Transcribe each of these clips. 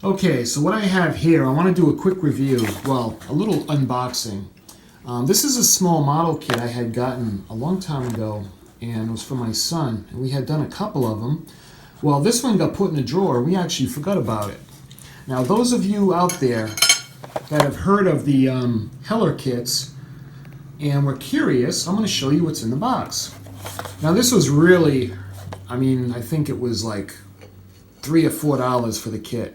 Okay, so what I have here, I want to do a quick review, well, a little unboxing. This is a small model kit I had gotten a long time ago, and it was for my son, and we had done a couple of them. Well, this one got put in a drawer, we actually forgot about it. Now, those of you out there that have heard of the Heller kits and were curious, I'm going to show you what's in the box. Now, this was really, I think it was like $3 or $4 for the kit.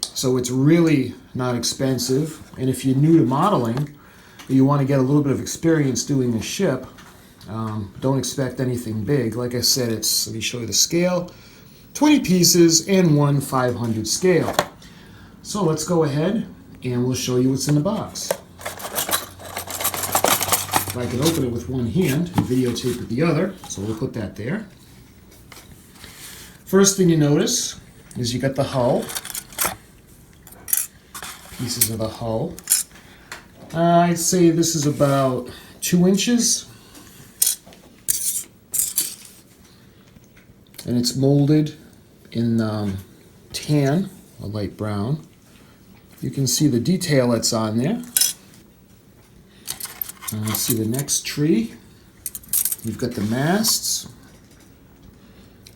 So it's really not expensive, and if you're new to modeling, or you want to get a little bit of experience doing a ship, don't expect anything big. Like I said, let me show you the scale, 20 pieces and one 500 scale. So let's go ahead and we'll show you what's in the box. If I can open it with one hand and videotape with the other, so we'll put that there. First thing you notice is you got the hull. Pieces of the hull. I'd say this is about 2 inches. And it's molded in tan, a light brown. You can see the detail that's on there. See the next tree. You've got the masts.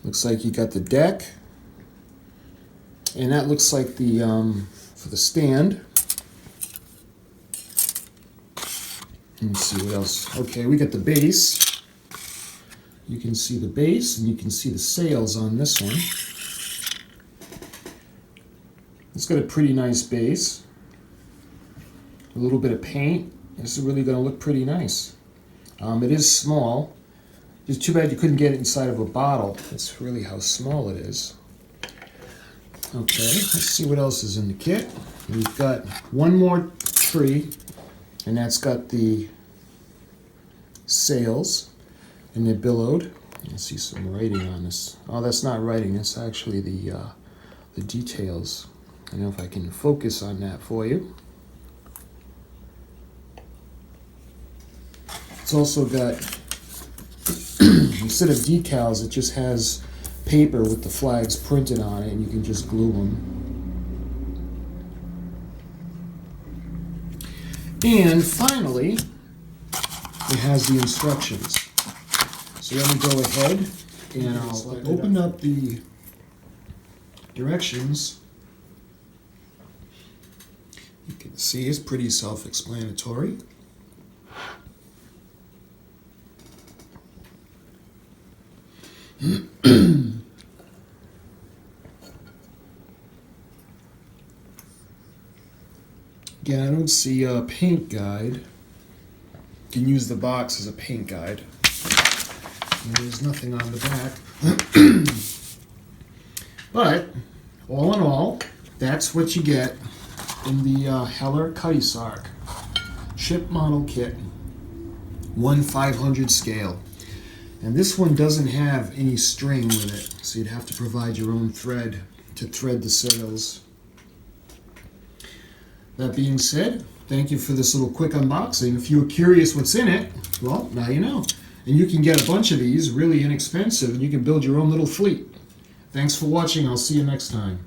Looks like you got the deck. And that looks like the for the stand. Let me see what else. Okay, we got the base. You can see the base and you can see the sails on this one. It's got a pretty nice base. A little bit of paint. This is really going to look pretty nice. It is small. It's too bad you couldn't get it inside of a bottle. That's really how small it is. Okay, let's see what else is in the kit. We've got one more tree, and that's got the sails, and they're billowed. You can see some writing on this. Oh, that's not writing. That's actually the details. I don't know if I can focus on that for you. It's also got, instead of decals, it just has paper with the flags printed on it, and you can just glue them. And finally, it has the instructions. So let me go ahead and I'll open up the directions. You can see it's pretty self-explanatory. Again, I don't see a paint guide. You can use the box as a paint guide. And there's nothing on the back. But, all in all, that's what you get in the Heller Cutty Sark Ship Model Kit. 1/500 scale. And this one doesn't have any string with it, so you'd have to provide your own thread to thread the sails. That being said, thank you for this little quick unboxing. If you were curious what's in it, well, now you know. And you can get a bunch of these really inexpensive, and you can build your own little fleet. Thanks for watching. I'll see you next time.